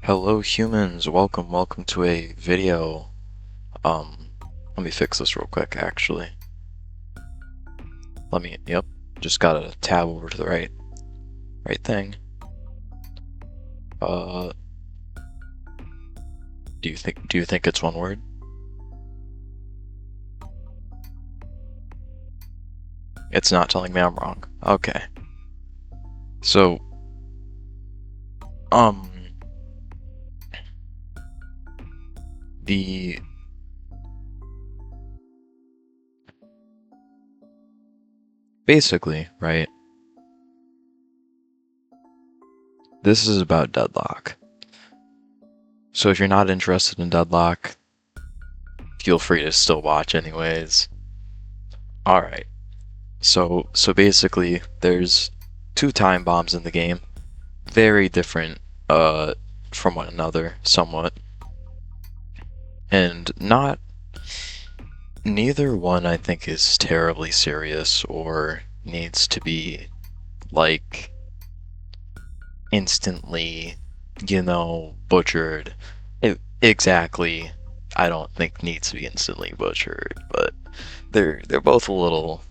Hello humans, welcome to a video. Let me fix this real quick actually. Yep, just got a tab over to the right thing. Uh, do you think it's one word? It's not telling me I'm wrong. Okay. So, um, the basically, right? This is about deadlock. So if you're not interested in deadlock, feel free to still watch anyways. Alright. So basically there's two time bombs in the game. Very different from one another somewhat. And not neither one I think is terribly serious or needs to be like instantly, butchered. Exactly, I don't think needs to be instantly butchered, but they're both a little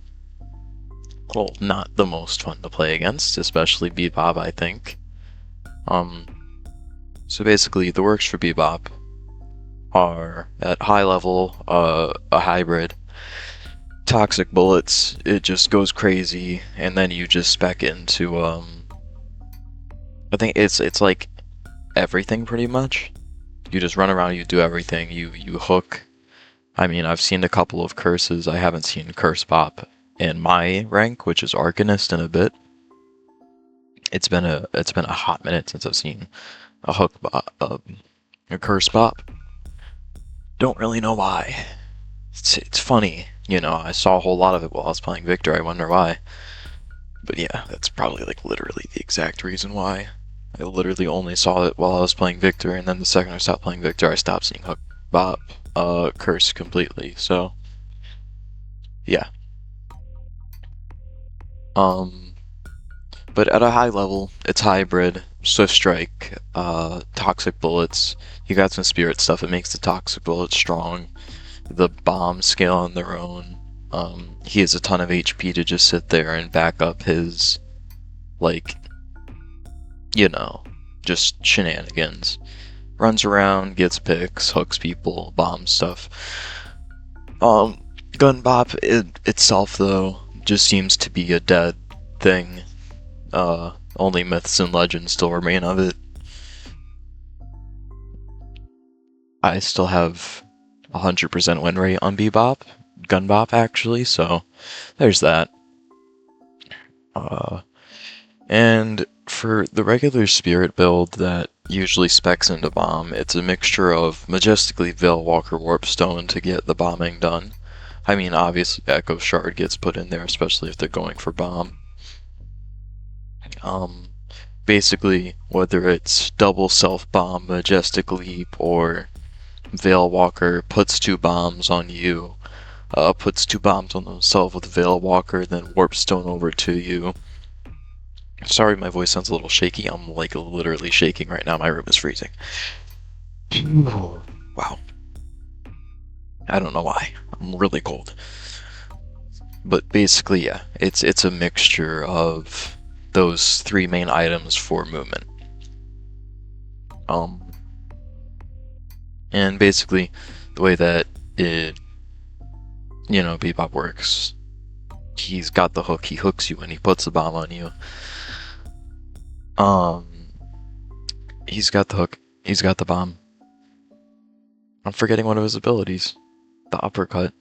not the most fun to play against, especially Bebop, I think. Um so basically the works for Bebop are at high level, a hybrid. Toxic bullets, it just goes crazy, and then you just spec into I think it's like everything pretty much. You just run around, you do everything, you hook. I mean, I've seen a couple of curses. I haven't seen Curse Bop in my rank, which is Arcanist, in a bit. It's been a hot minute since I've seen a hook bop, a Curse Bop. Don't really know why. It's funny, I saw a whole lot of it while I was playing Victor, I wonder why. But yeah, that's probably like literally the exact reason why. I literally only saw it while I was playing Victor, and then the second I stopped playing Victor, I stopped seeing Hook Bop Curse completely, so yeah. Um but at a high level, it's hybrid, Swift Strike, Toxic Bullets. You got some spirit stuff, it makes the Toxic Bullets strong. The bombs scale on their own. He has a ton of HP to just sit there and back up his, like, just shenanigans. Runs around, gets picks, hooks people, bombs stuff. Gun Bop itself, though, just seems to be a dead thing. Only myths and legends still remain of it. I still have 100% win rate on Bebop, Gun Bop actually, so there's that. And for the regular spirit build that usually specs into bomb, it's a mixture of Majestically Veilwalker Warpstone to get the bombing done. I mean, obviously Echo Shard gets put in there, especially if they're going for bomb. Basically, whether it's double self-bomb, Majestic Leap, or Veilwalker puts two bombs on you, puts two bombs on themselves with Veilwalker, then Warpstone over to you. Sorry, my voice sounds a little shaky. I'm like literally shaking right now. My room is freezing. Wow. I don't know why. I'm really cold. But basically, yeah, it's a mixture of those three main items for movement. And basically, the way that Bebop works, he's got the hook. He hooks you and he puts the bomb on you. He's got the hook. He's got the bomb. I'm forgetting one of his abilities. The uppercut,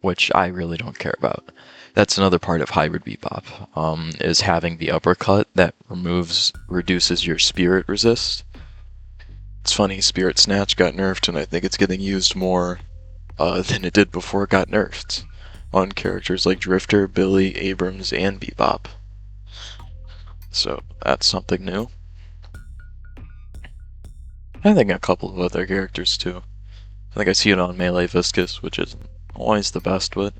which I really don't care about. That's another part of Hybrid Bebop, is having the uppercut that reduces your spirit resist. It's funny, Spirit Snatch got nerfed, and I think it's getting used more than it did before it got nerfed on characters like Drifter, Billy, Abrams, and Bebop. So that's something new. I think a couple of other characters too. I think I see it on Melee Viscus, which isn't always the best, but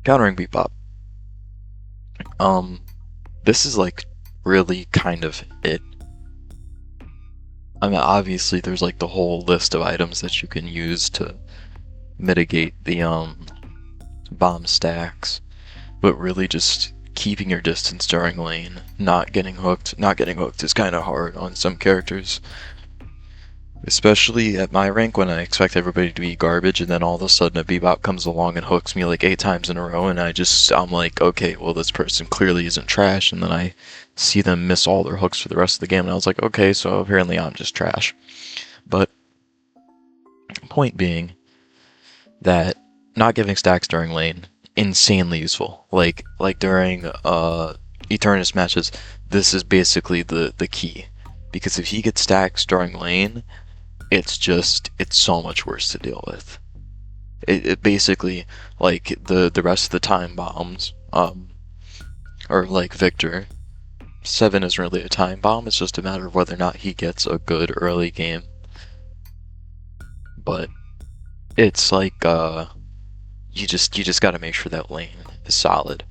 countering Bebop. This is like really kind of it. I mean, obviously, there's like the whole list of items that you can use to mitigate the bomb stacks, but really just keeping your distance during lane, not getting hooked. Not getting hooked is kind of hard on some characters, especially at my rank when I expect everybody to be garbage, and then all of a sudden a Bebop comes along and hooks me like 8 times in a row, and I'm like, okay, well this person clearly isn't trash, and then I see them miss all their hooks for the rest of the game, and I was like, okay, so apparently I'm just trash. But point being that not giving stacks during lane, insanely useful. Like during Eternus matches, this is basically the key. Because if he gets stacks during lane, it's so much worse to deal with. It basically, like the rest of the time bombs, or like Victor, 7 isn't really a time bomb, it's just a matter of whether or not he gets a good early game. But it's like you just gotta make sure that lane is solid.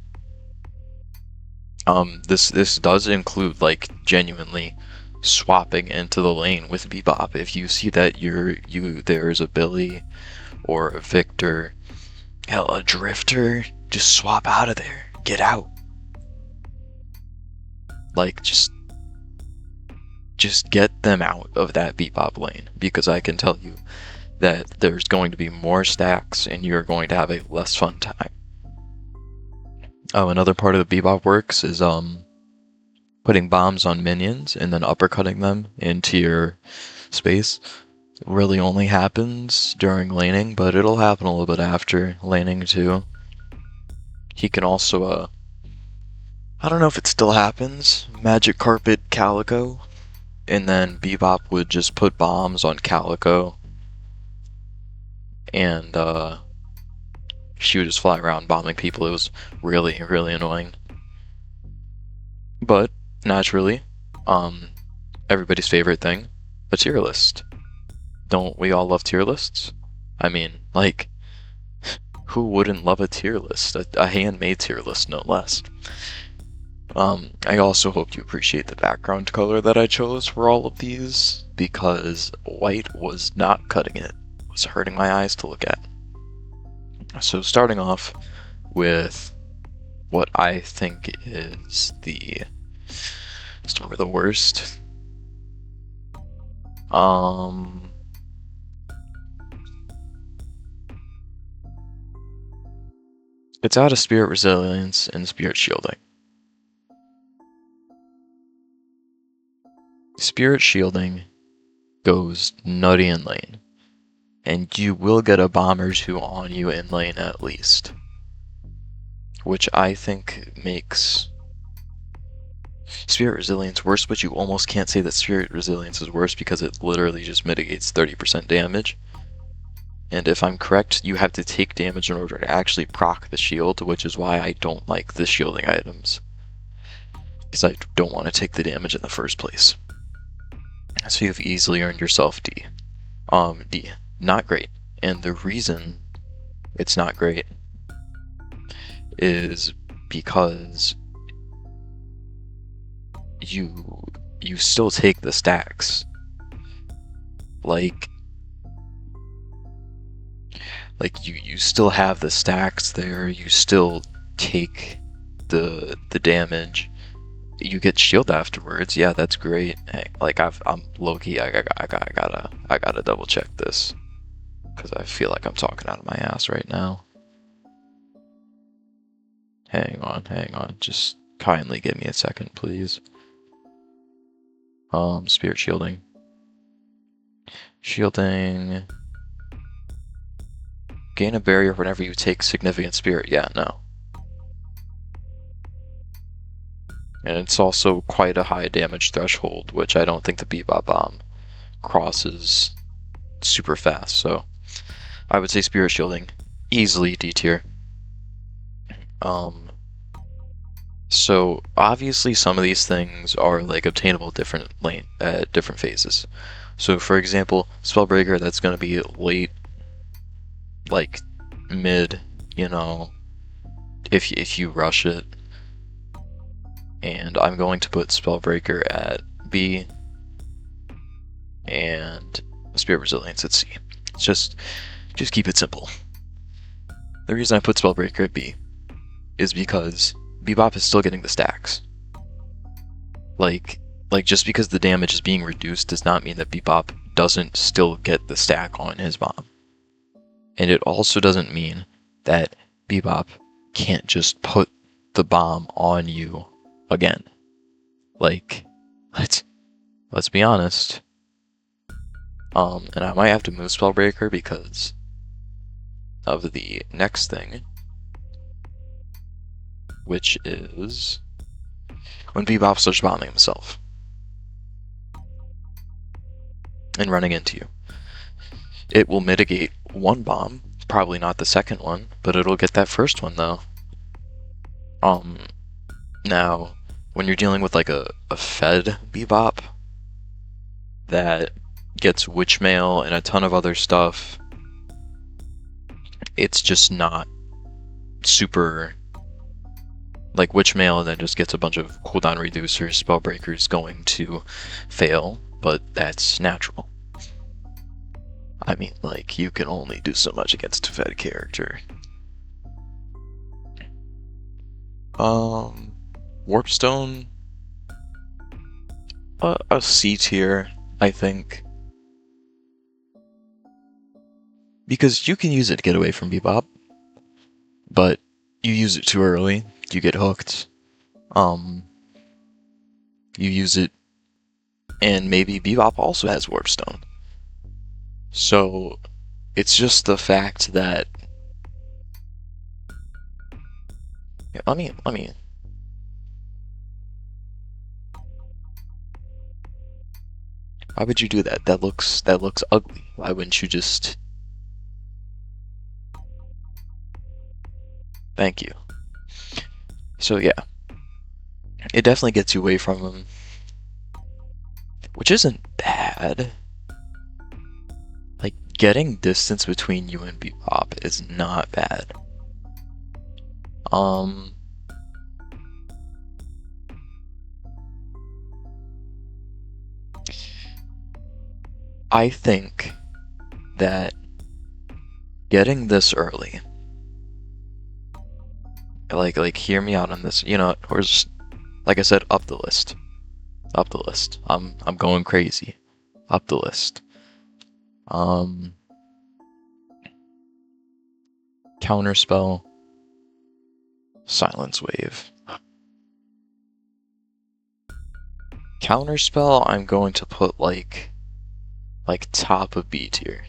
This does include like genuinely swapping into the lane with Bebop. If you see that there's a Billy or a Victor, hell, a Drifter, just swap out of there. Get out. Like just get them out of that Bebop lane, because I can tell you that there's going to be more stacks and you're going to have a less fun time. Oh, another part of the Bebop works is putting bombs on minions and then uppercutting them into your space. It really only happens during laning, but it'll happen a little bit after laning too. He can also I don't know if it still happens, Magic Carpet Calico, and then Bebop would just put bombs on Calico, and she would just fly around bombing people. It was really, really annoying. But naturally, everybody's favorite thing, a tier list. Don't we all love tier lists? I mean, like, who wouldn't love a tier list? A handmade tier list, no less. I also hope you appreciate the background color that I chose for all of these, because white was not cutting it. It was hurting my eyes to look at. So starting off with what I think is start with the worst. It's out of Spirit Resilience and Spirit Shielding. Spirit Shielding goes nutty in lane, and you will get a Bomber 2 on you in lane at least, which I think makes Spirit Resilience worse, but you almost can't say that Spirit Resilience is worse because it literally just mitigates 30% damage. And if I'm correct, you have to take damage in order to actually proc the shield, which is why I don't like the shielding items, because I don't want to take the damage in the first place. So you've easily earned yourself D. D. Not great. And the reason it's not great is because you still take the stacks. Like you still have the stacks there, you still take the damage. You get shield afterwards. Yeah, that's great. Hey, like I'm low-key, I gotta double check this, because I feel like I'm talking out of my ass right now. Hang on, just kindly give me a second, please. Spirit Shielding. Gain a barrier whenever you take significant spirit. Yeah, no. And it's also quite a high damage threshold, which I don't think the Bebop Bomb crosses super fast, so I would say Spirit Shielding, easily D tier. So obviously some of these things are like obtainable different lane at different phases. So for example, Spellbreaker, that's gonna be late, like mid, you know, if you rush it. and I'm going to put Spellbreaker at B, and Spirit Resilience at C. Just keep it simple. The reason I put Spellbreaker at B is because Bebop is still getting the stacks. Like just because the damage is being reduced does not mean that Bebop doesn't still get the stack on his bomb. And it also doesn't mean that Bebop can't just put the bomb on you again. Like, let's be honest. And I might have to move Spellbreaker because of the next thing, which is when Bebop starts bombing himself and running into you. It will mitigate one bomb, probably not the second one, but it'll get that first one though. Now, when you're dealing with like a fed Bebop that gets Witchmail and a ton of other stuff, it's just not super like Witchmail and then just gets a bunch of cooldown reducers. Spellbreaker's going to fail, but that's natural. I mean, like, you can only do so much against a fed character. Warpstone, a C tier, I think. Because you can use it to get away from Bebop, but you use it too early, you get hooked. You use it, and maybe Bebop also has Warpstone. So, it's just the fact that... Yeah, let me... Why would you do that? That looks ugly. Why wouldn't you just... Thank you. So yeah. It definitely gets you away from him. Which isn't bad. Like, getting distance between you and Bebop is not bad. I think that getting this early, like hear me out on this, you know, or just, like I said, up the list. Up the list. I'm going crazy. Up the list. Counterspell. Silence Wave. Counterspell, I'm going to put like top of B tier.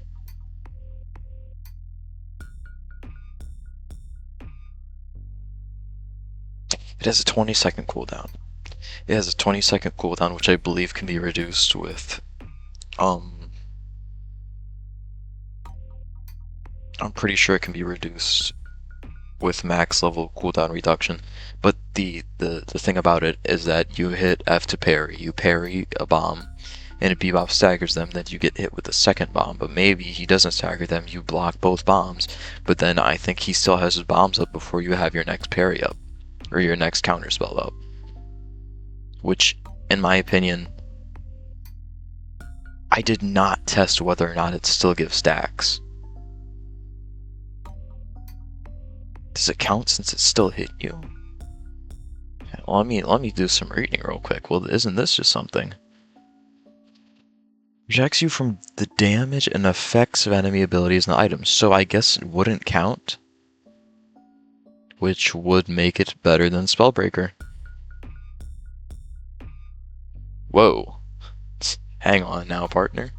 It has a 20-second cooldown. It has a 20-second cooldown, which I believe can be reduced with, I'm pretty sure it can be reduced with max level cooldown reduction. But the thing about it is that you hit F to parry. You parry a bomb, and if Bebop staggers them, then you get hit with a second bomb. But maybe he doesn't stagger them, you block both bombs, but then I think he still has his bombs up before you have your next parry up, or your next counterspell up. Which, in my opinion, I did not test whether or not it still gives stacks. Does it count since it still hit you? Well, let me do some reading real quick. Well, isn't this just something? Rejects you from the damage and effects of enemy abilities and items, so I guess it wouldn't count. Which would make it better than Spellbreaker. Whoa. Hang on now, partner.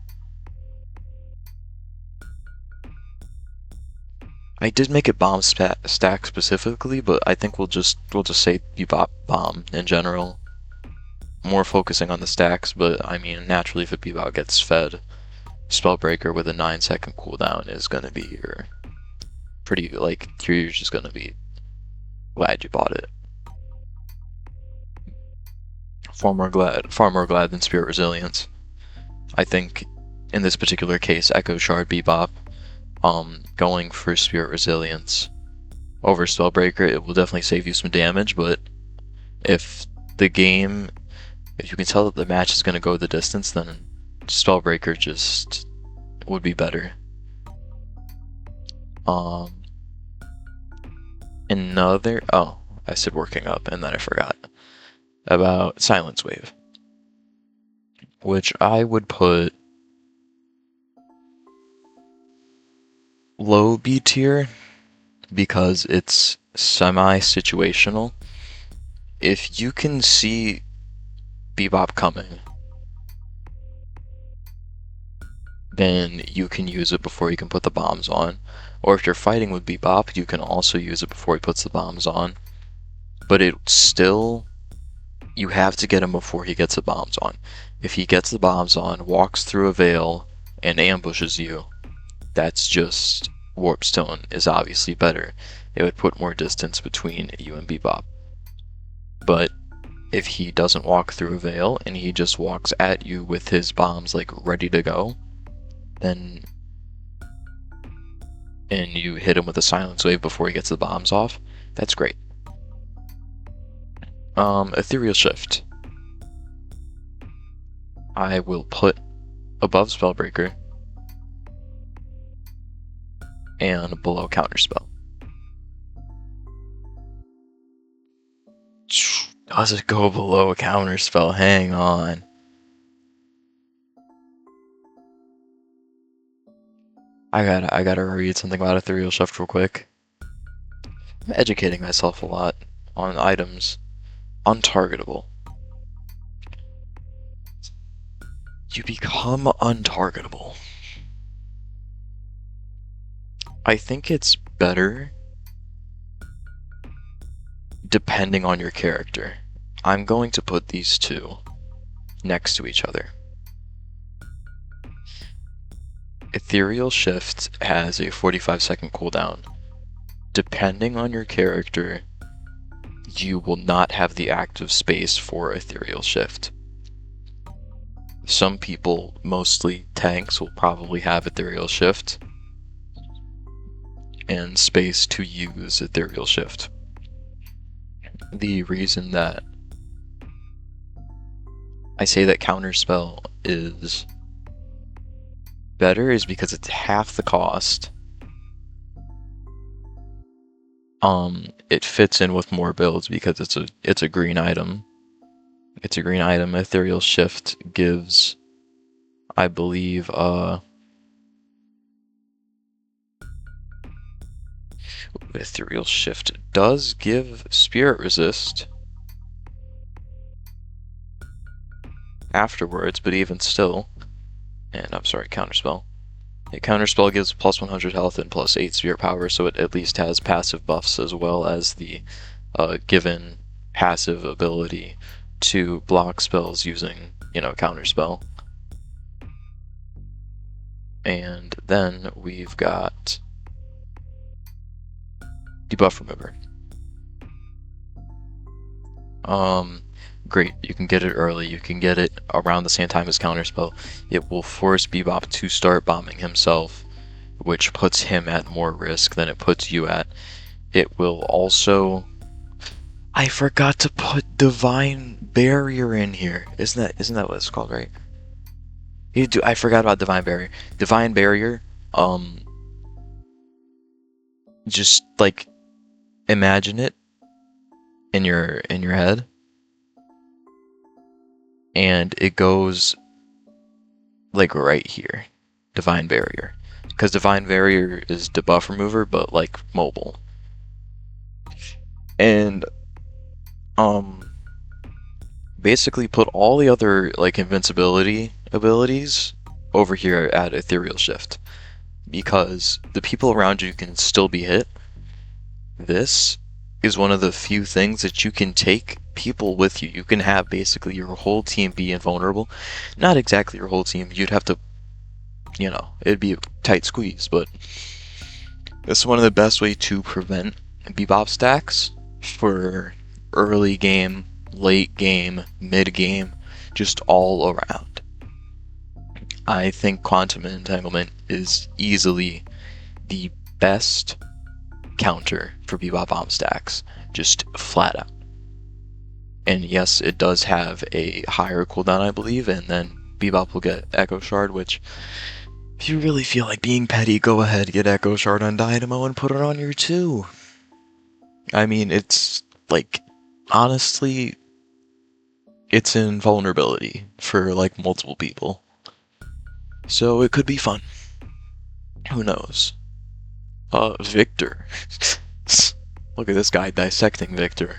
I did make it bomb stack specifically, but I think we'll just say Bebop bomb in general. More focusing on the stacks, but I mean, naturally if a Bebop gets fed, Spellbreaker with a 9-second cooldown is gonna be your pretty, like, you're just gonna be glad you bought it. Far more glad than Spirit Resilience. I think in this particular case, Echo Shard Bebop, going for Spirit Resilience over Spellbreaker, it will definitely save you some damage, but if the game, if you can tell that the match is going to go the distance, then Spellbreaker just would be better. Um, oh, I said working up, and then I forgot about Silence Wave, which I would put low B tier because it's semi-situational. If you can see Bebop coming, then you can use it before you can put the bombs on. Or if you're fighting with Bebop, you can also use it before he puts the bombs on. But it still, you have to get him before he gets the bombs on. If he gets the bombs on, walks through a veil, and ambushes you, that's just, Warp Stone is obviously better. It would put more distance between you and Bebop. But if he doesn't walk through a veil and he just walks at you with his bombs like ready to go, then and you hit him with a silence wave before he gets the bombs off, that's great. Ethereal Shift. I will put above Spellbreaker and below Counterspell. Does it go below Counterspell? Hang on. I gotta read something about Ethereal Shift real quick. I'm educating myself a lot on items. Untargetable. You become untargetable. I think it's better depending on your character. I'm going to put these two next to each other. Ethereal Shift has a 45-second cooldown. Depending on your character, you will not have the active space for Ethereal Shift. Some people, mostly tanks, will probably have Ethereal Shift and space to use Ethereal Shift. The reason that I say that Counterspell is better is because it's half the cost. It fits in with more builds because it's a green item. It's a green item. Ethereal Shift gives, I believe, Ethereal Shift does give Spirit Resist afterwards, but even still, and I'm sorry, Counterspell. A Counterspell gives plus 100 health and plus 8 spirit power, so it at least has passive buffs as well as the given passive ability to block spells using, Counterspell. And then we've got Debuff Remover. Great, you can get it early, you can get it around the same time as Counterspell. It will force Bebop to start bombing himself, which puts him at more risk than it puts you at. It will also... I forgot to put Divine Barrier in here. Isn't that what it's called, right? I forgot about Divine Barrier. Divine Barrier, just like imagine it in your head. And it goes like right here, Divine Barrier, because Divine Barrier is debuff remover, but like mobile. And basically put all the other like invincibility abilities over here at Ethereal Shift, because the people around you can still be hit. This is one of the few things that you can take people with you. You can have basically your whole team be invulnerable. Not exactly your whole team. You'd have to, it'd be a tight squeeze, but this is one of the best way to prevent Bebop stacks for early game, late game, mid game, just all around. I think Quantum Entanglement is easily the best counter for Bebop bomb stacks, just flat out. And yes, it does have a higher cooldown, I believe, and then Bebop will get Echo Shard, which, if you really feel like being petty, go ahead, get Echo Shard on Dynamo and put it on your 2. I mean, it's, like, honestly, it's invulnerability for, like, multiple people. So it could be fun. Who knows? Victor. Look at this guy dissecting Victor.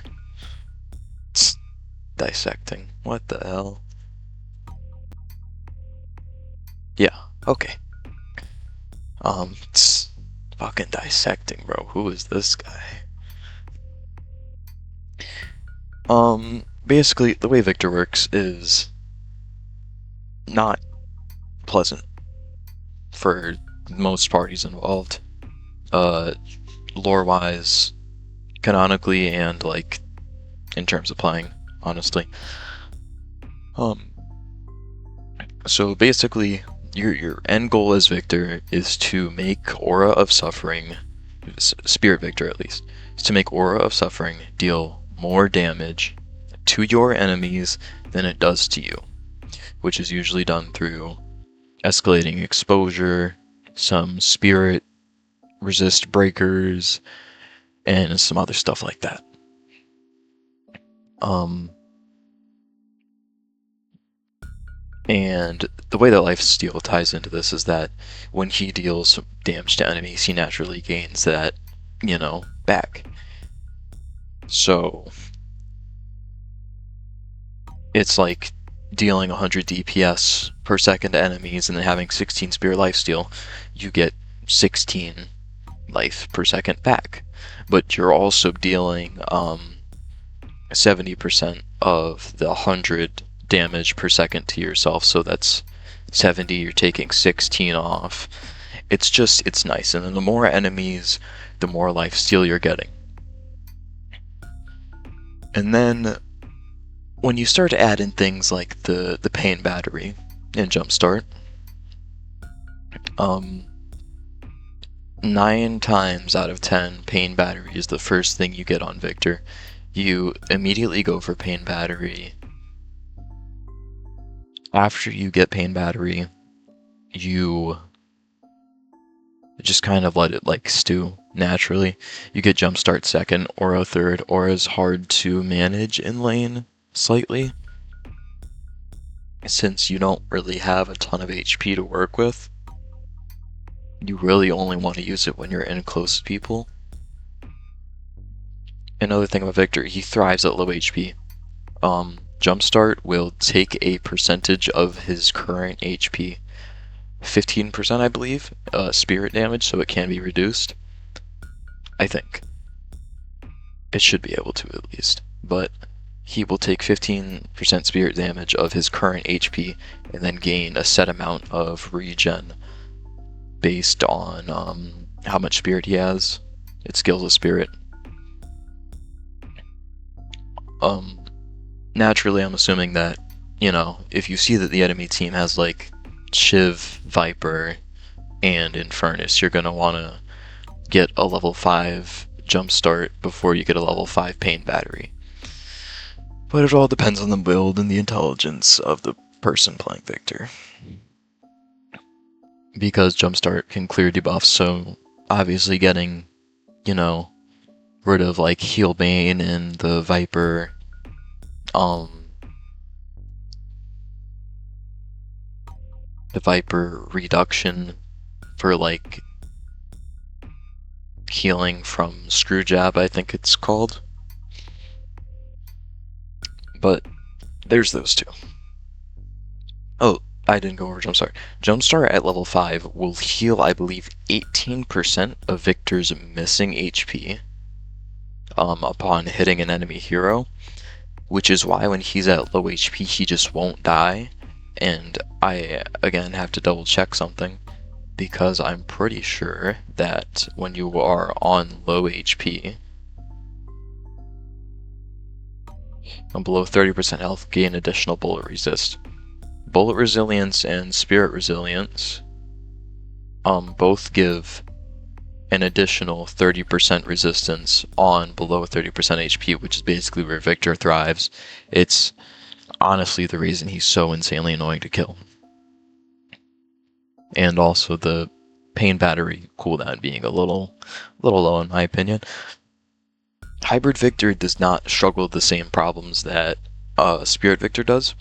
Dissecting. What the hell? Yeah, okay. Fucking dissecting, bro. Who is this guy? Basically, the way Victor works is not pleasant for most parties involved. Lore-wise, canonically, and, like, in terms of playing, honestly. So basically, your end goal as Victor is to make Aura of Suffering, Spirit Victor at least, is to make Aura of Suffering deal more damage to your enemies than it does to you, which is usually done through escalating exposure, some spirit resist breakers, and some other stuff like that. And the way that Lifesteal ties into this is that when he deals damage to enemies, he naturally gains that, back. So it's like dealing 100 DPS per second to enemies and then having 16 Spirit Lifesteal, you get 16 life per second back. But you're also dealing 70% of the 100 damage per second to yourself, so that's 70, you're taking 16 off. It's nice, and then the more enemies, the more lifesteal you're getting. And then when you start to add in things like the pain battery in Jumpstart, 9 times out of 10, pain battery is the first thing you get on Victor. You immediately go for pain battery. After you get pain battery, you just kind of let it like stew naturally. You get Jumpstart second, Aura third. Aura is hard to manage in lane slightly, since you don't really have a ton of HP to work with. You really only want to use it when you're in close to people. Another thing about Victor, he thrives at low HP. Jumpstart will take a percentage of his current HP, 15% I believe, spirit damage, so it can be reduced. I think. It should be able to at least. But he will take 15% spirit damage of his current HP and then gain a set amount of regen based on how much spirit he has. It scales with spirit. Naturally, I'm assuming that, if you see that the enemy team has, like, Shiv, Viper, and Infernus, you're going to want to get a level 5 Jumpstart before you get a level 5 Pain Battery. But it all depends on the build and the intelligence of the person playing Victor. Because Jumpstart can clear debuffs, so obviously getting, rid of, like, Healbane and the Viper, the Viper reduction for, like, healing from Screwjab, I think it's called. But there's those two. Oh, I didn't go over Jumpstart. Jumpstart at level 5 will heal, I believe, 18% of Victor's missing HP upon hitting an enemy hero, which is why when he's at low HP, he just won't die. And I, again, have to double check something, because I'm pretty sure that when you are on low HP, and below 30% health, gain additional bullet resist. Bullet resilience and spirit resilience both give an additional 30% resistance on below 30% HP, which is basically where Victor thrives. It's honestly the reason he's so insanely annoying to kill. And also the Pain Battery cooldown being a little low in my opinion. Hybrid Victor does not struggle with the same problems that Spirit Victor does.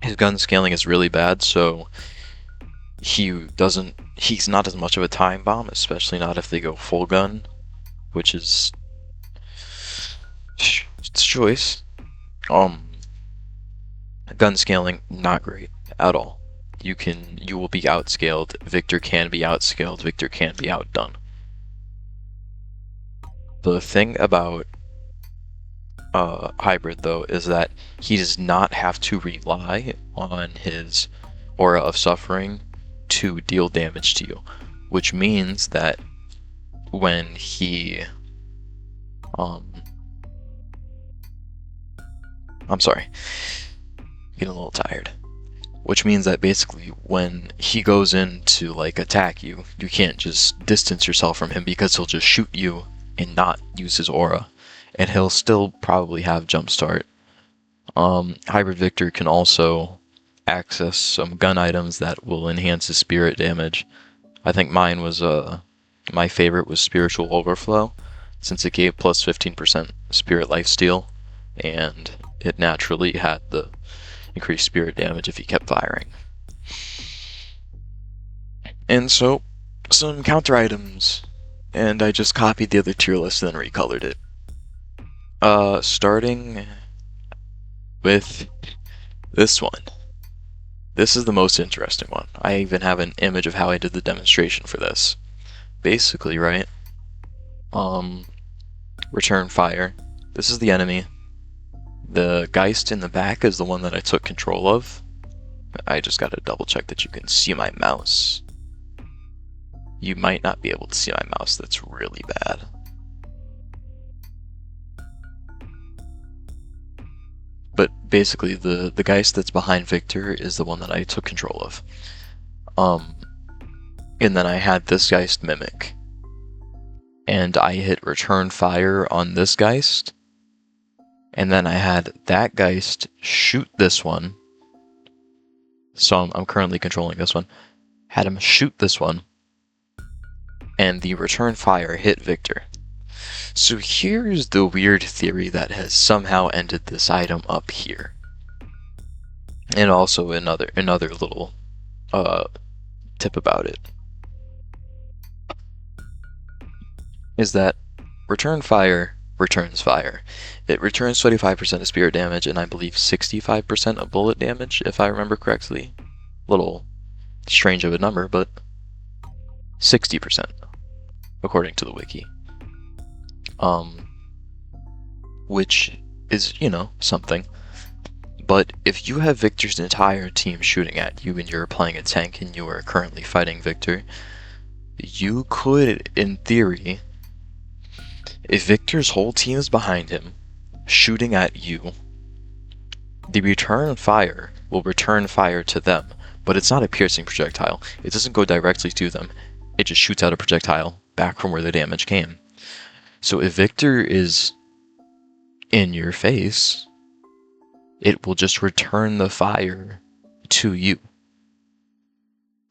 His gun scaling is really bad, so he's not as much of a time bomb, especially not if they go full gun, which is it's choice. Gun scaling not great at all. You will be outscaled. Victor can be outscaled. Victor can be outdone. The thing about Hybrid though is that he does not have to rely on his Aura of Suffering to deal damage to you, which means that when he I'm sorry, getting a little tired. Which means that basically when he goes in to like attack you, you can't just distance yourself from him because he'll just shoot you and not use his aura, and he'll still probably have jumpstart. Hybrid Victor can also access some gun items that will enhance his spirit damage. I think mine was my favorite was Spiritual Overflow, since it gave plus 15% spirit lifesteal, and it naturally had the increased spirit damage if he kept firing. And so, some counter items, and I just copied the other tier list and then recolored it. Starting with this one. This is the most interesting one. I even have an image of how I did the demonstration for this. Basically, right? Return fire. This is the enemy. The Geist in the back is the one that I took control of. I just gotta double check that you can see my mouse. You might not be able to see my mouse, that's really bad. But basically, the Geist that's behind Victor is the one that I took control of. And then I had this Geist mimic. And I hit return fire on this Geist. And then I had that Geist shoot this one. So I'm currently controlling this one. Had him shoot this one. And the return fire hit Victor. So here's the weird theory that has somehow ended this item up here. And also another little tip about it. Is that return fire returns fire. It returns 25% of spirit damage and I believe 65% of bullet damage, if I remember correctly. Little strange of a number, but 60%, according to the wiki. Which is, something. But if you have Victor's entire team shooting at you and you're playing a tank and you are currently fighting Victor, you could, in theory, if Victor's whole team is behind him, shooting at you, the return fire will return fire to them, but it's not a piercing projectile. It doesn't go directly to them. It just shoots out a projectile back from where the damage came. So if Victor is in your face, it will just return the fire to you.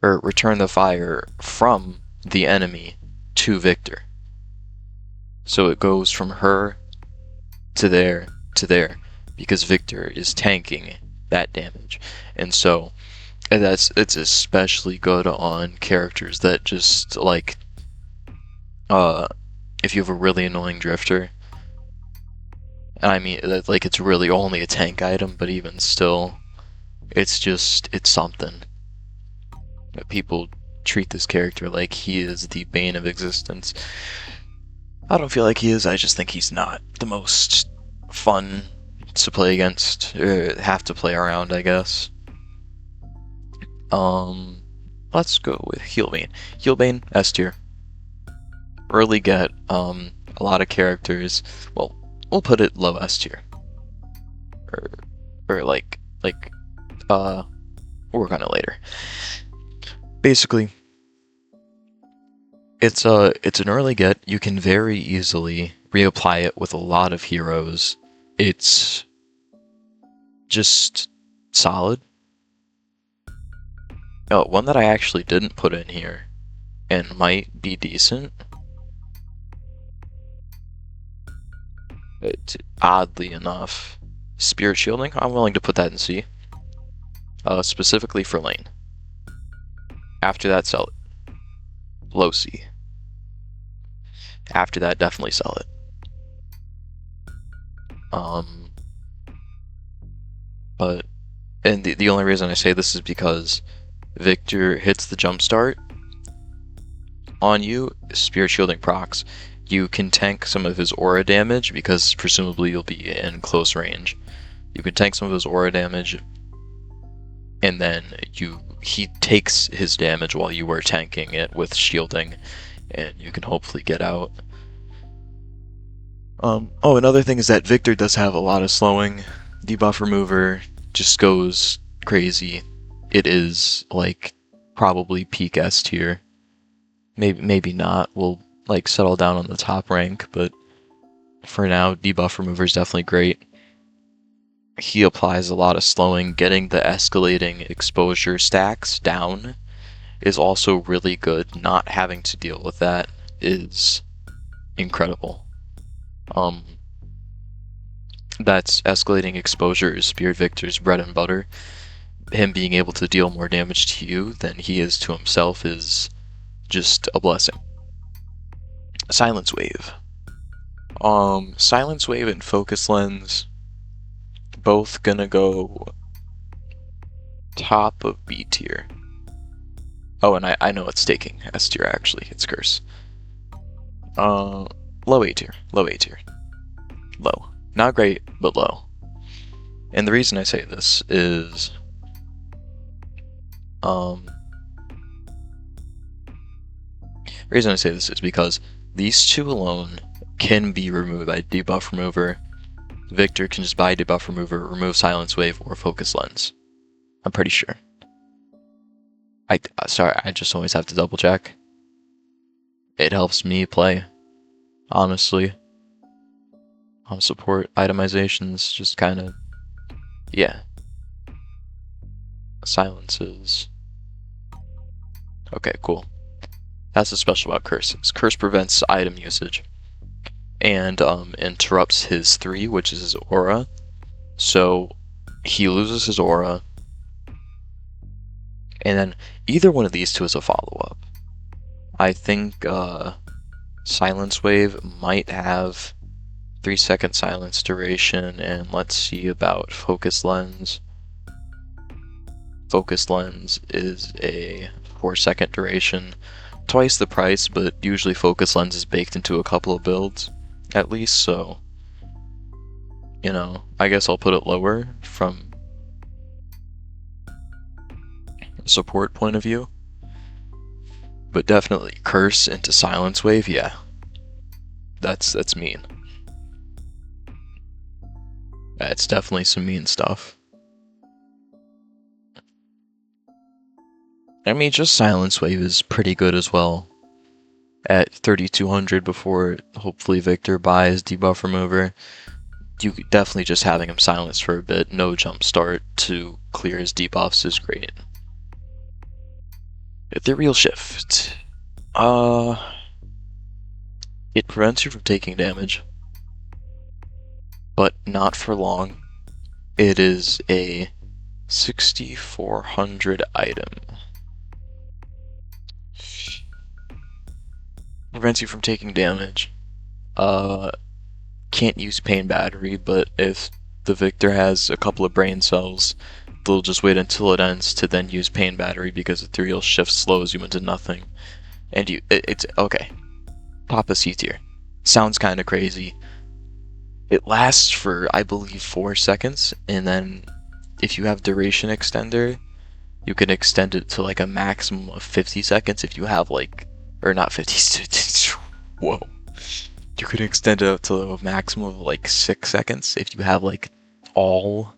Or return the fire from the enemy to Victor. So it goes from her to there, because Victor is tanking that damage. And so it's especially good on characters that just like if you have a really annoying drifter. And I mean like it's really only a tank item, but even still it's something. People treat this character like he is the bane of existence. I don't feel like he is, I just think he's not the most fun to play against, or have to play around, I guess. Let's go with Healbane. Healbane, S tier. Early get, a lot of characters, well, we'll put it low S tier. Or we'll work on it later. Basically, it's an early get. You can very easily reapply it with a lot of heroes. It's just solid. Oh, one that I actually didn't put in here and might be decent. Oddly enough, Spirit Shielding. I'm willing to put that in C. Specifically for lane. After that, sell it. Low C. After that, definitely sell it. But and the only reason I say this is because Victor hits the jump start on you, Spirit Shielding procs. You can tank some of his aura damage because presumably you'll be in close range. You can tank some of his aura damage, and then he takes his damage while you were tanking it with shielding, and you can hopefully get out. Oh, another thing is that Victor does have a lot of slowing. Debuff remover just goes crazy. It is like probably peak S tier. Maybe not. We'll like settle down on the top rank, but for now, debuff remover is definitely great. He applies a lot of slowing. Getting the escalating exposure stacks down is also really good. Not having to deal with that is incredible. That's escalating exposure is Spirit Victor's bread and butter. Him being able to deal more damage to you than he is to himself is just a blessing. Silence Wave. Silence Wave and Focus Lens both gonna go top of B tier. Oh, and I know it's staking S tier actually. It's Curse. Low A tier. Low A tier. Low. Not great, but low. And the reason I say this is the reason I say this is because these two alone can be removed by debuff remover. Victor can just buy debuff remover, remove silence wave, or focus lens. I'm pretty sure. Sorry, I just always have to double check. It helps me play, honestly. Support itemizations, just kind of, yeah. Silences. Okay, cool. That's what's special about curses. Curse prevents item usage and interrupts his 3, which is his aura. So he loses his aura, and then either one of these two is a follow-up. I think Silence Wave might have 3-second silence duration, and let's see about Focus Lens. Focus Lens is a 4-second duration, twice the price, but usually Focus Lens is baked into a couple of builds, at least, so, you know, I guess I'll put it lower from a support point of view. But definitely Curse into Silence Wave, yeah. That's mean. That's definitely some mean stuff. I mean, just Silence Wave is pretty good as well. At 3200 before hopefully Victor buys debuff remover, you definitely just having him silenced for a bit, no jump start to clear his debuffs is great. Ethereal Shift. It prevents you from taking damage, but not for long. It is a 6400 item. Prevents you from taking damage. Can't use Pain Battery, but if the Victor has a couple of brain cells, they'll just wait until it ends to then use Pain Battery because Ethereal Shift slows you into nothing. And it's okay. Top of C tier. Sounds kind of crazy. It lasts for, I believe, 4 seconds, and then if you have Duration Extender, you can extend it to like a maximum of 50 seconds if you have like, or not 50, whoa. You could extend it up to a maximum of like 6 seconds if you have like all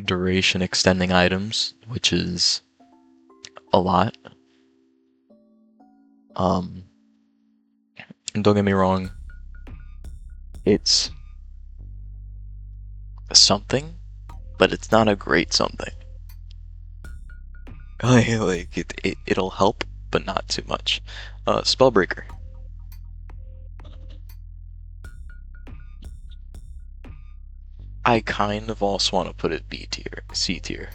duration extending items, which is a lot. Um, and don't get me wrong, it's something, but it's not a great something. Like it'll help, but not too much. Spellbreaker. I kind of also want to put it B tier, C tier,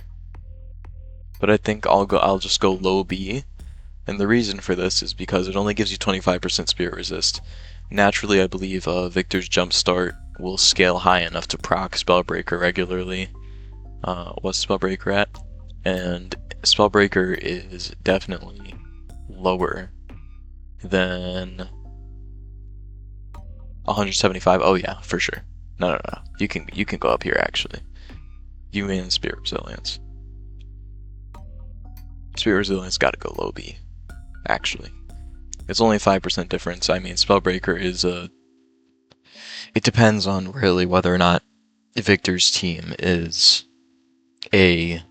but I think I'll just go low B. And the reason for this is because it only gives you 25% spirit resist. Naturally, I believe Victor's Jumpstart will scale high enough to proc Spellbreaker regularly. What's Spellbreaker at? And Spellbreaker is definitely lower than 175. Oh yeah, for sure. No. You can go up here actually. You mean Spirit Resilience. Spirit Resilience gotta go low B, actually. It's only 5% difference. I mean, Spellbreaker is a... It depends on really whether or not Victor's team is a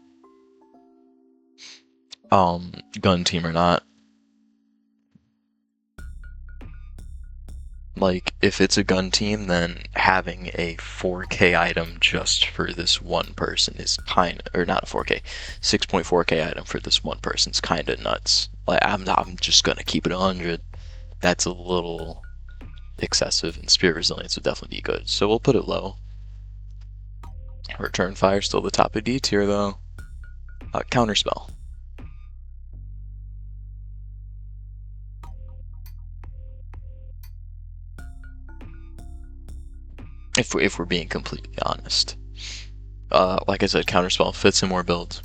gun team or not. Like, if it's a gun team, then having a 4K item just for this one person is or not a 4K, 6.4K item for this one person is kind of nuts. Like, I'm just gonna keep it 100. That's a little excessive, and Spirit Resilience would definitely be good. So we'll put it low. Return Fire still the top of D tier though. Counterspell. If we're being completely honest. Like I said, Counterspell fits in more builds,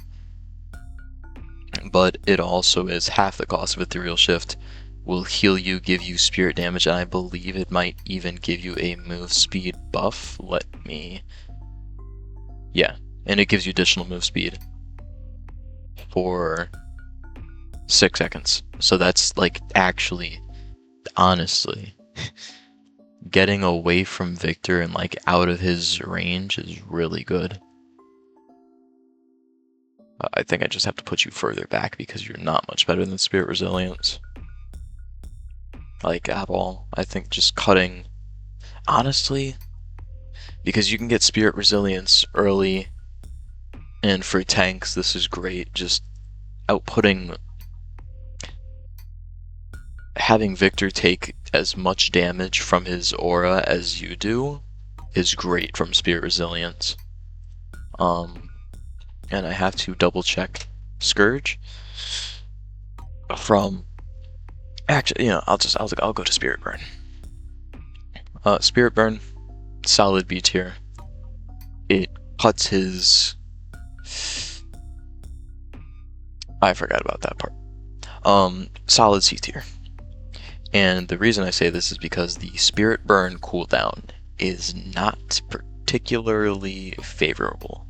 but it also is half the cost of Ethereal Shift. Will heal you, give you spirit damage, and I believe it might even give you a move speed buff. Yeah, and it gives you additional move speed for 6 seconds. So that's like actually, honestly, getting away from Victor and like out of his range is really good. I think I just have to put you further back because you're not much better than Spirit Resilience. Like, at all. I think just cutting... Honestly, because you can get Spirit Resilience early, and for tanks, this is great. Just outputting... Having Victor take as much damage from his aura as you do is great from Spirit Resilience. And I have to double check Scourge from... Actually, you know, I'll go to Spirit Burn. Spirit Burn, solid B tier. It cuts his... I forgot about that part. Solid C tier. And the reason I say this is because the Spirit Burn cooldown is not particularly favorable.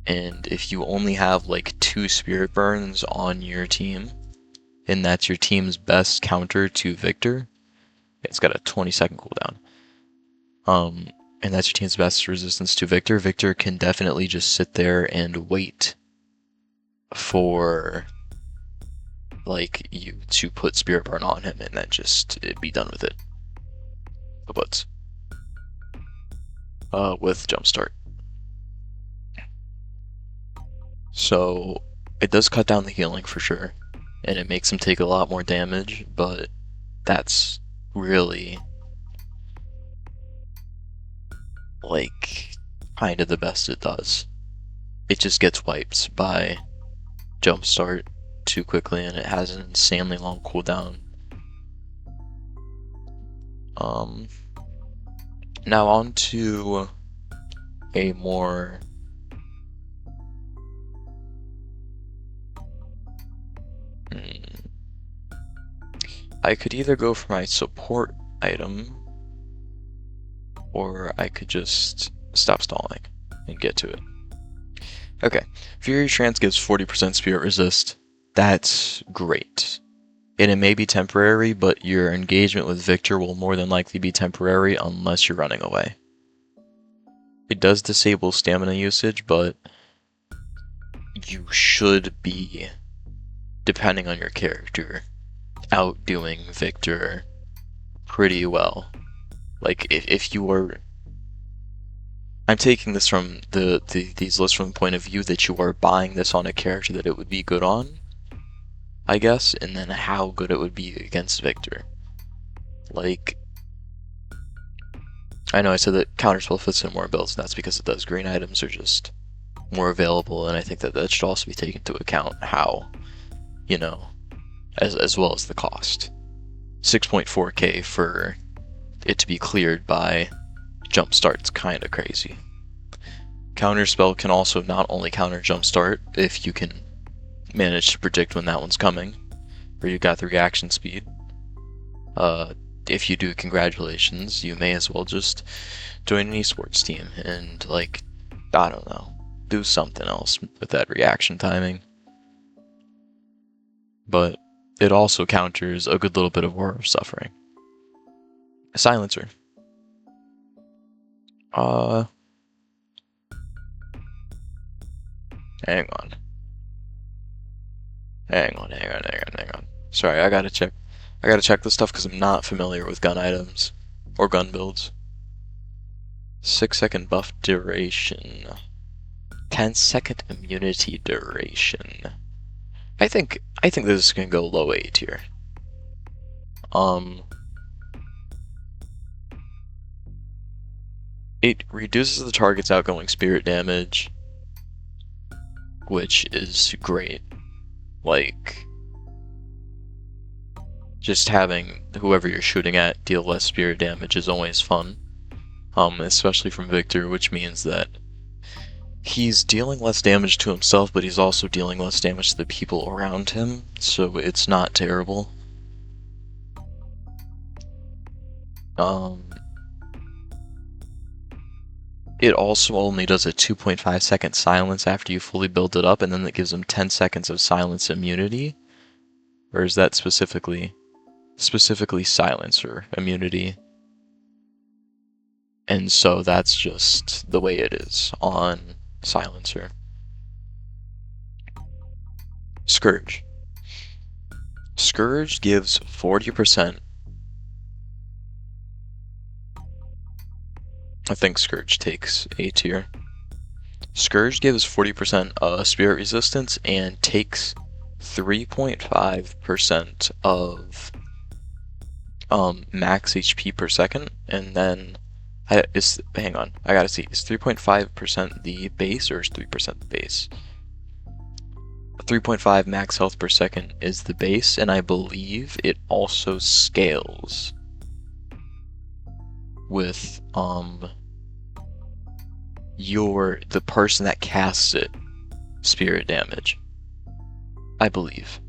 And if you only have like 2 Spirit Burns on your team, and that's your team's best counter to Victor, it's got a 20-second cooldown. And that's your team's best resistance to Victor. Victor can definitely just sit there and wait for like you to put Spirit Burn on him and then just be done with it. But with Jumpstart. So it does cut down the healing for sure, and it makes him take a lot more damage, but that's really like kind of the best it does. It just gets wiped by Jumpstart too quickly, and it has an insanely long cooldown. Now on to a more I could either go for my support item, or I could just stop stalling and get to it. Okay, Fury Trance gives 40% spirit resist. That's great. And it may be temporary, but your engagement with Victor will more than likely be temporary unless you're running away. It does disable stamina usage, but you should be, depending on your character, outdoing Victor pretty well. Like if you were, I'm taking this from these lists from the point of view that you are buying this on a character that it would be good on, I guess, and then how good it would be against Victor. Like, I know I said that Counterspell fits in more builds, and that's because it does. Green items are just more available, and I think that that should also be taken into account how, you know, as well as the cost. 6.4k for it to be cleared by Jumpstart's kind of crazy. Counterspell can also not only counter Jumpstart if you can manage to predict when that one's coming, or you got the reaction speed. If you do, congratulations, you may as well just join an esports team and, like, I don't know, do something else with that reaction timing. But it also counters a good little bit of War of Suffering. Silencer. Hang on. Hang on. Sorry, I gotta check. I gotta check this stuff because I'm not familiar with gun items or gun builds. 6-second buff duration. 10-second immunity duration. I think this is gonna go low A tier. It reduces the target's outgoing spirit damage, which is great. Like, just having whoever you're shooting at deal less spirit damage is always fun. Especially from Victor, which means that he's dealing less damage to himself, but he's also dealing less damage to the people around him, so it's not terrible. It also only does a 2.5 second silence after you fully build it up, and then that gives him 10 seconds of silence immunity. Or is that specifically silencer immunity? And so that's just the way it is on silencer. Scourge. Scourge gives 40%. I think Scourge takes A tier. Scourge gives 40% spirit resistance and takes 3.5% of max HP per second, and then hang on, I gotta see, is 3.5% the base or is 3% the base? 3.5 max health per second is the base, and I believe it also scales with the person that casts it spirit damage, I believe.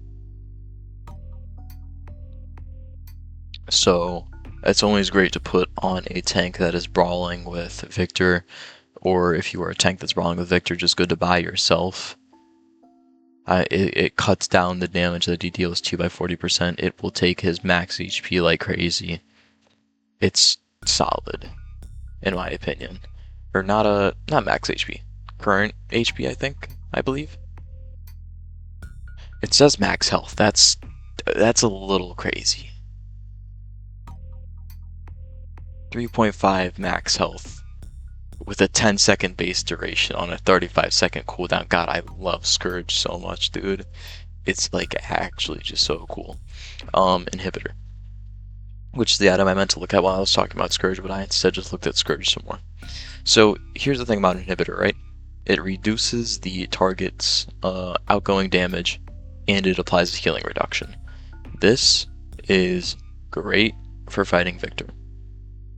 So it's always great to put on a tank that is brawling with Victor, or if you are a tank that's brawling with Victor, just good to buy yourself. It cuts down the damage that he deals to you by 40%. It will take his max HP like crazy. It's solid, in my opinion. Or not max HP. Current HP, I believe. It says max health. That's a little crazy. 3.5 max health with a 10-second base duration on a 35-second cooldown. God, I love Scourge so much, dude. It's like actually just so cool. Inhibitor, which is the item I meant to look at while I was talking about Scourge, but I instead just looked at Scourge some more. So here's the thing about Inhibitor, right? It reduces the target's outgoing damage, and it applies a healing reduction. This is great for fighting Victor.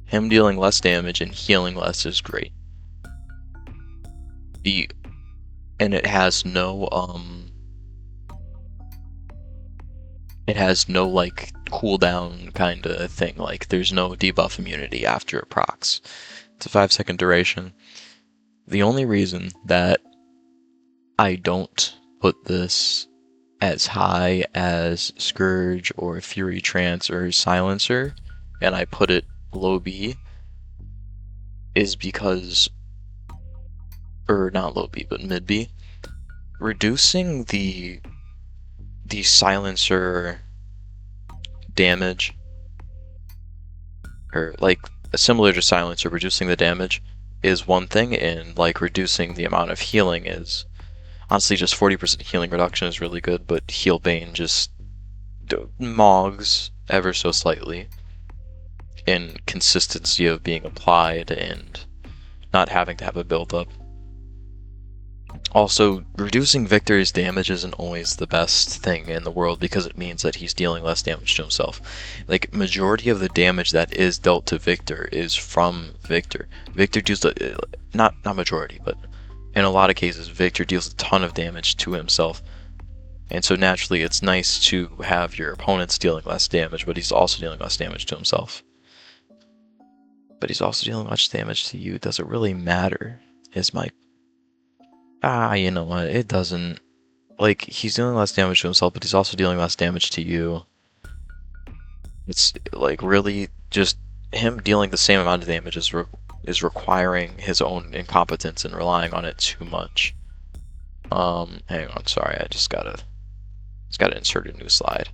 Him dealing less damage and healing less is great. And it has no like cooldown kind of thing. Like there's no debuff immunity after it procs. It's a 5-second duration. The only reason that I don't put this as high as Scourge or Fury Trance or Silencer, and I put it low B, is because, or not low B, but mid B, reducing the Silencer damage, or like similar to silencer, reducing the damage is one thing, and like reducing the amount of healing is honestly just 40% healing reduction is really good, but heal bane just mogs ever so slightly in consistency of being applied and not having to have a build up. Also, reducing Victor's damage isn't always the best thing in the world because it means that he's dealing less damage to himself. Like, majority of the damage that is dealt to Victor is from Victor. Victor deals, not majority, but in a lot of cases, Victor deals a ton of damage to himself. And so naturally, it's nice to have your opponents dealing less damage, but he's also dealing less damage to himself. But he's also dealing much damage to you. Does it really matter? Is my... you know what? It doesn't. Like, he's dealing less damage to himself, but he's also dealing less damage to you. It's, like, really just him dealing the same amount of damage is requiring his own incompetence and relying on it too much. Hang on, sorry, I just gotta insert a new slide.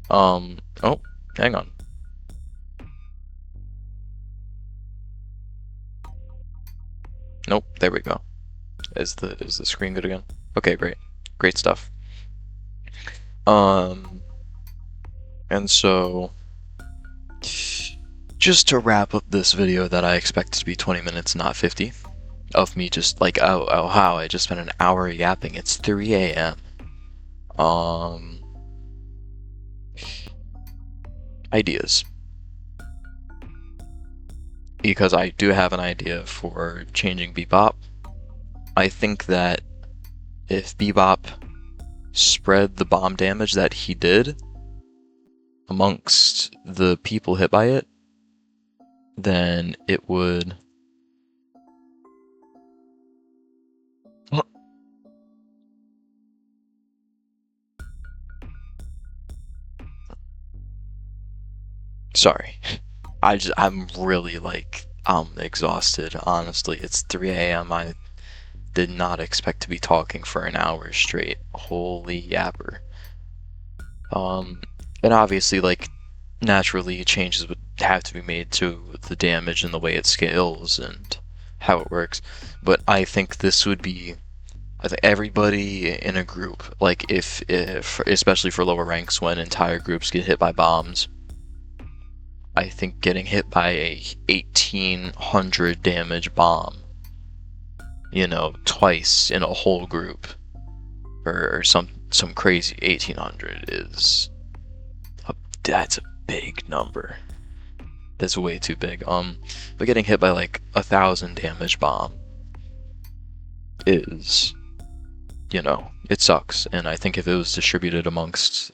Oh, hang on. Nope, there we go. Is the screen good again? Okay, great stuff. And so just to wrap up this video that I expect to be 20 minutes, not 50, of me just like, oh how I just spent an hour yapping. It's 3 a.m. Ideas. Because I do have an idea for changing Bebop. I think that if Bebop spread the bomb damage that he did amongst the people hit by it, then it would... Sorry. I'm really, like, I'm exhausted, honestly. It's 3 a.m. I did not expect to be talking for an hour straight. Holy yapper. And obviously, like, naturally changes would have to be made to the damage and the way it scales and how it works. But I think this would be... I think everybody in a group, like, if especially for lower ranks when entire groups get hit by bombs, I think getting hit by a 1800 damage bomb, you know, twice in a whole group, or some crazy 1800 is that's a big number. That's way too big. But getting hit by like 1000 damage bomb is, you know, it sucks. And I think if it was distributed amongst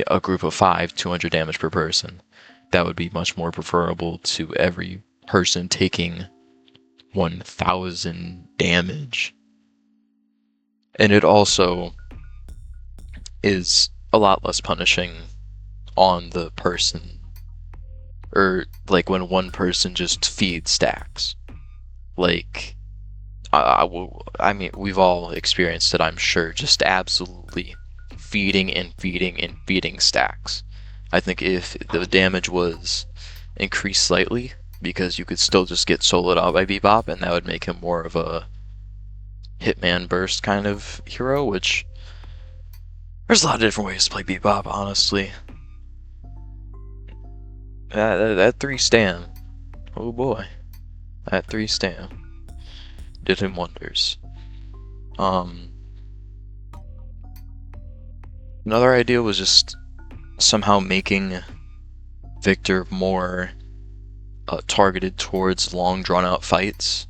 a group of 5, 200 damage per person, that would be much more preferable to every person taking 1000 damage. And it also is a lot less punishing on the person, or like when one person just feeds stacks. Like, I mean, we've all experienced it, I'm sure, just absolutely feeding and feeding and feeding stacks. I think if the damage was increased slightly, because you could still just get soloed out by Bebop, and that would make him more of a Hitman burst kind of hero, which there's a lot of different ways to play Bebop, honestly. That 3 stam, oh boy, that 3 stam did him wonders. Another idea was just somehow making Victor more targeted towards long drawn out fights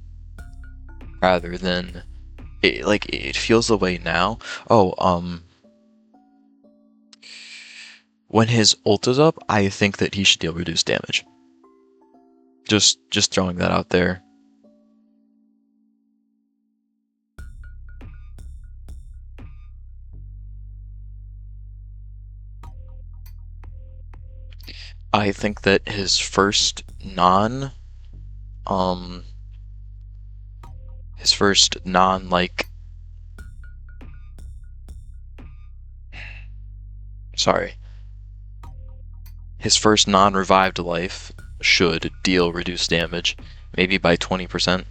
rather than it feels the way now. When his ult is up, I think that he should deal reduced damage. Just throwing that out there. I think that his first like, sorry. His first non-revived life should deal reduced damage, maybe by 20%.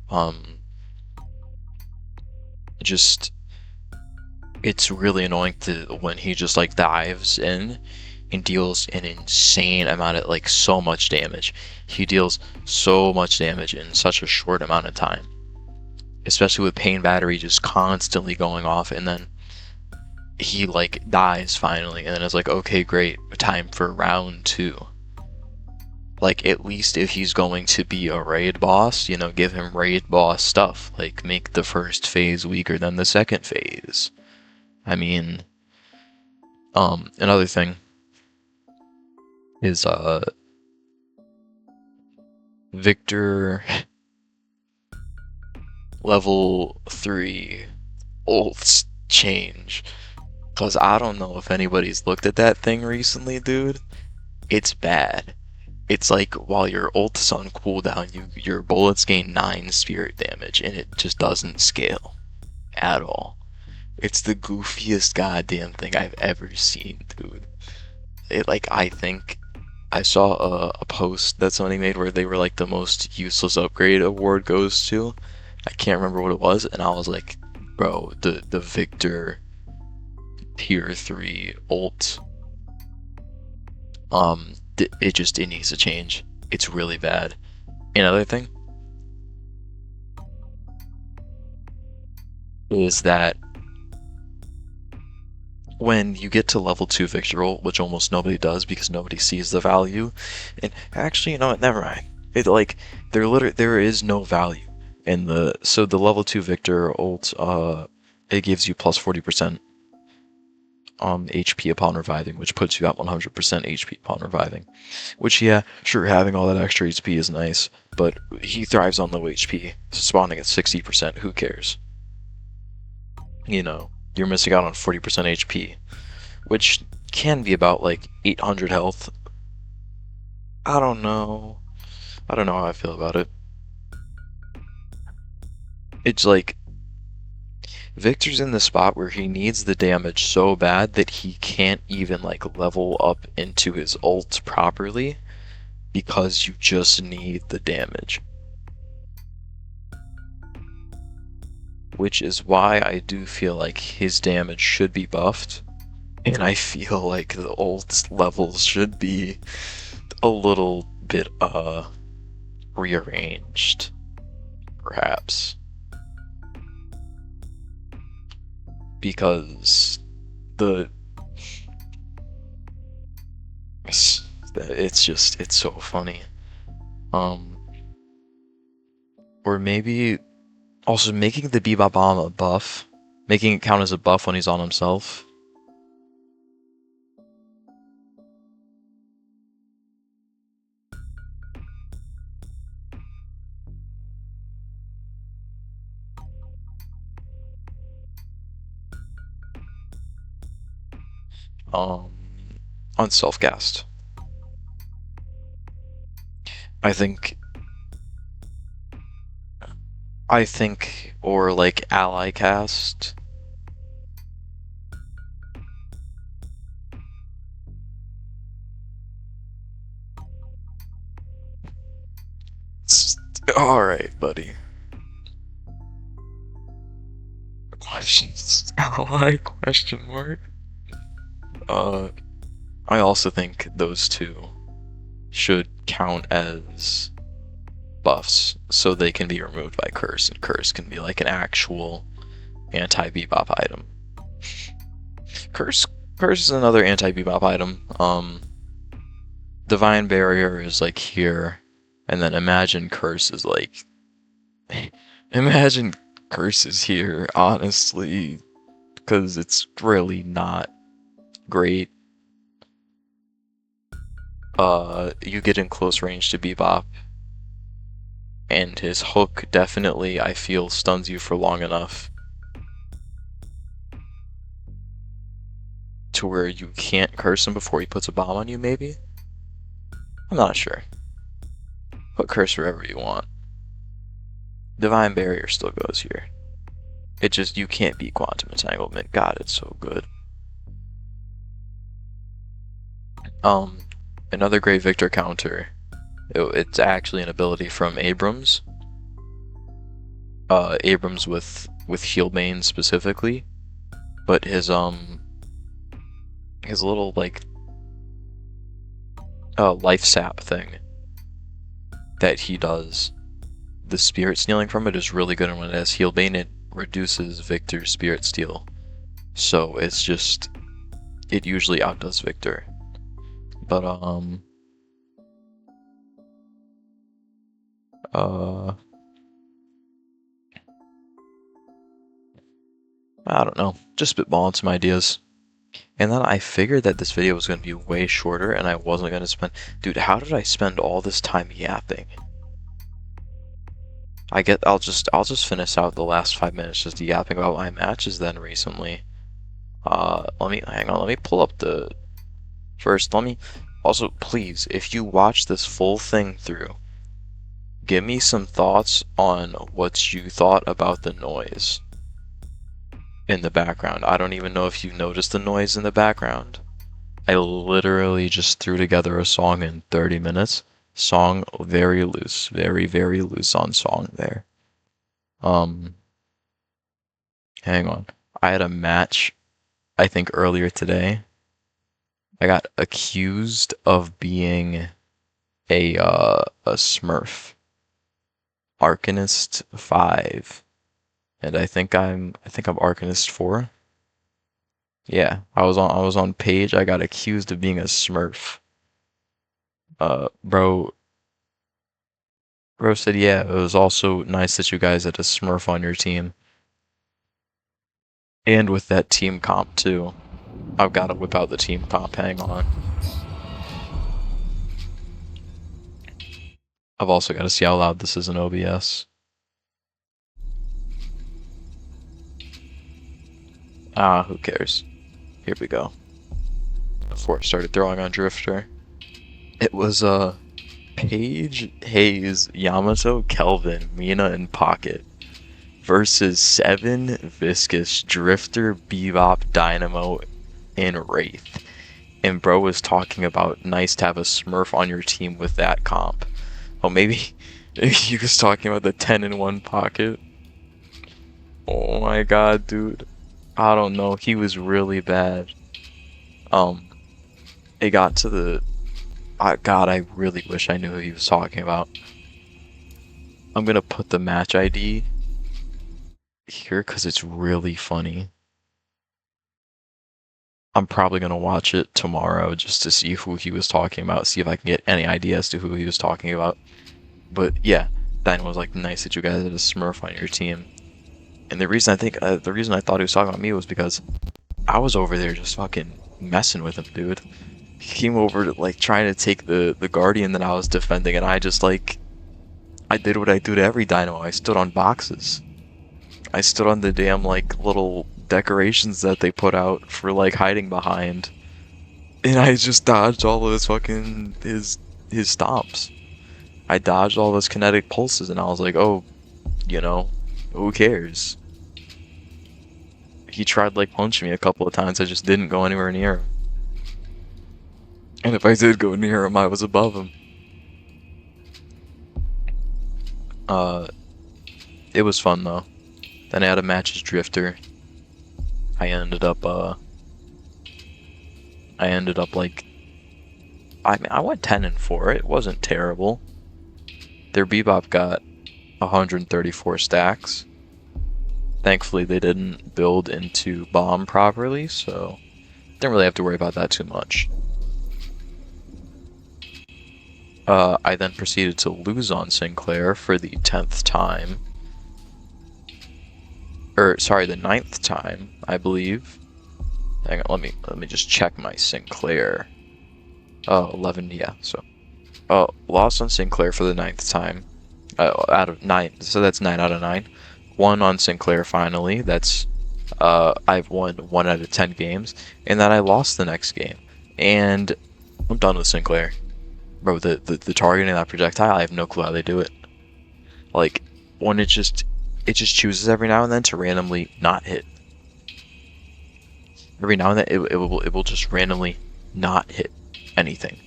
Um, just it's really annoying to when he just like dives in and deals an insane amount of like so much damage. He deals so much damage in such a short amount of time, especially with Pain Battery just constantly going off, and then he like dies finally, and then it's like, okay, great, time for round two. Like, at least if he's going to be a raid boss, give him raid boss stuff. Like, make the first phase weaker than the second phase. I mean, another thing is, Victor level 3 ults change. Because I don't know if anybody's looked at that thing recently, dude. It's bad. It's like while your ult's on cooldown, your bullets gain 9 spirit damage, and it just doesn't scale at all. It's the goofiest goddamn thing I've ever seen, dude. I think I saw a post that somebody made where they were like the most useless upgrade award goes to. I can't remember what it was, and I was like, bro, the Victor tier 3 ult, it needs to change. It's really bad. Another thing is that when you get to level 2 Victor ult, which almost nobody does because nobody sees the value, and actually, you know what, never mind. There is no value in the level 2 Victor ult, it gives you plus 40% HP upon reviving, which puts you at 100% HP upon reviving. Which, yeah, sure, having all that extra HP is nice, but he thrives on low HP, spawning at 60%, who cares? You're missing out on 40% HP, which can be about like 800 health. I don't know. I don't know how I feel about it. It's like Victor's in the spot where he needs the damage so bad that he can't even like level up into his ult properly because you just need the damage. Which is why I do feel like his damage should be buffed, and I feel like the ult levels should be a little bit rearranged, perhaps. Because the it's so funny. Or maybe also making the Bebop Bomb a buff, making it count as a buff when he's on himself. On self-cast. I think or like ally cast. Alright, buddy. Questions? Ally question mark? I also think those two should count as buffs, so they can be removed by Curse, and Curse can be like an actual anti-Bebop item. Curse is another anti-Bebop item. Divine Barrier is like here, and then Imagine Curse is like... Imagine Curse is here, honestly, because it's really not great. You get in close range to Bebop, and his hook definitely, I feel, stuns you for long enough to where you can't curse him before he puts a bomb on you, maybe? I'm not sure. Put curse wherever you want. Divine Barrier still goes here. It just, you can't beat Quantum Entanglement. God, it's so good. Another great Victor counter. It's actually an ability from Abrams. Abrams with Healbane specifically, but his little like life sap thing that he does, the spirit stealing from it is really good, and when it has Healbane, it reduces Victor's spirit steal. So it's just, it usually outdoes Victor. But I don't know, just spitballing some ideas. And then I figured that this video was going to be way shorter and I wasn't going to spend... Dude, how did I spend all this time yapping? I'll just finish out the last 5 minutes just yapping about my matches then recently. Let me pull up the... First, also, please, if you watch this full thing through, give me some thoughts on what you thought about the noise in the background. I don't even know if you noticed the noise in the background. I literally just threw together a song in 30 minutes. Song very loose, very, very loose on song there. Hang on. I had a match, I think earlier today. I got accused of being a Smurf. Arcanist 5. And I think I'm Arcanist 4. Yeah, I was on page. I got accused of being a Smurf. Bro said, yeah, it was also nice that you guys had a Smurf on your team. And with that team comp too. I've got to whip out the team comp, hang on. I've also got to see how loud this is in OBS. Who cares? Here we go. Before I started throwing on Drifter. It was, Paige, Hayes, Yamato, Kelvin, Mina, and Pocket versus 7, Viscous, Drifter, Bebop, Dynamo, and Wraith. And bro was talking about nice to have a Smurf on your team with that comp. Oh, maybe he was talking about the 10-in-1 Pocket. Oh my god, dude. I don't know. He was really bad. It got to the... God, I really wish I knew who he was talking about. I'm gonna put the match ID here because it's really funny. I'm probably gonna watch it tomorrow just to see who he was talking about, see if I can get any idea as to who he was talking about. But yeah, Dynamo was like, nice that you guys had a Smurf on your team. And the reason I thought he was talking about me was because I was over there just fucking messing with him, dude. He came over to, like, trying to take the Guardian that I was defending, and I just, like, I did what I do to every Dynamo. I stood on boxes. I stood on the damn, like, little decorations that they put out for, like, hiding behind. And I just dodged all of his fucking, his stomps. I dodged all of his kinetic pulses, and I was like, oh, you know, who cares? He tried, like, punching me a couple of times, I just didn't go anywhere near him. And if I did go near him, I was above him. It was fun, though. Then I had a match as Drifter. I ended up, like... I mean, I went 10-4, it wasn't terrible. Their Bebop got 134 stacks. Thankfully, they didn't build into bomb properly, so didn't really have to worry about that too much. I then proceeded to lose on Sinclair for the 10th time. Sorry, the 9th time, I believe. Hang on, let me just check my Sinclair. Oh, 11, yeah, so. Oh, lost on Sinclair for the 9th time. Out of 9, so that's 9 out of 9. Won on Sinclair finally, that's, I've won 1 out of 10 games. And then I lost the next game. And I'm done with Sinclair. Bro, the targeting of that projectile, I have no clue how they do it. Like, when it just chooses every now and then to randomly not hit. Every now and then it will just randomly not hit anything.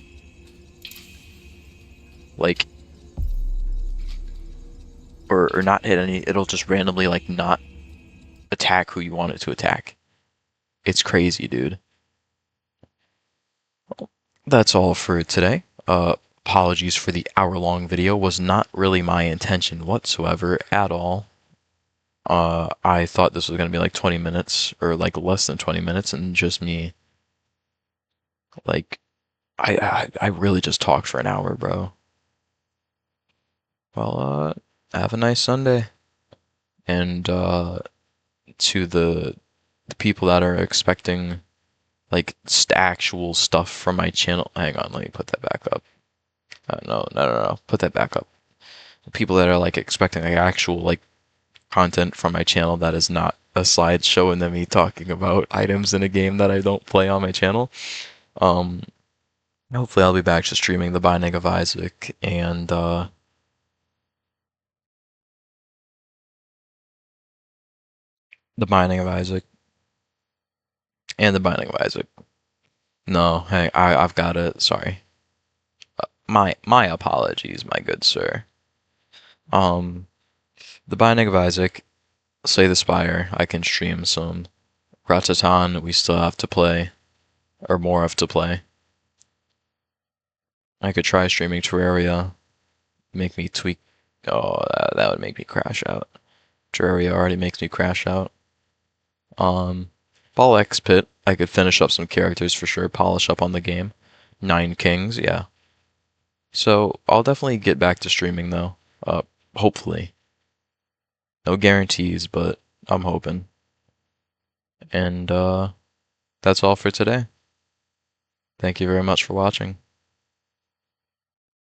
like, or not hit any. It'll just randomly like not attack who you want it to attack. It's crazy, dude. That's all for today. Apologies for the hour-long video. Was not really my intention whatsoever at all. I thought this was gonna be like 20 minutes or like less than 20 minutes, and just me like I really just talked for an hour, bro. Well, have a nice Sunday, and to the people that are expecting like actual stuff from my channel. Hang on, let me put that back up. No. Put that back up. The people that are like expecting like actual like content from my channel that is not a slideshow and then me talking about items in a game that I don't play on my channel. Um, Hopefully I'll be back to streaming The Binding of Isaac and The Binding of Isaac and The Binding of Isaac. No, hey, I've got it. Sorry. My apologies, my good sir. Um, The Binding of Isaac, Slay the Spire. I can stream some. Ratatan. We still have to play, or more have to play. I could try streaming Terraria. Make me tweak. Oh, that would make me crash out. Terraria already makes me crash out. Ball X Pit. I could finish up some characters for sure. Polish up on the game. Nine Kings. Yeah. So I'll definitely get back to streaming though. Hopefully. No guarantees, but I'm hoping. And that's all for today. Thank you very much for watching.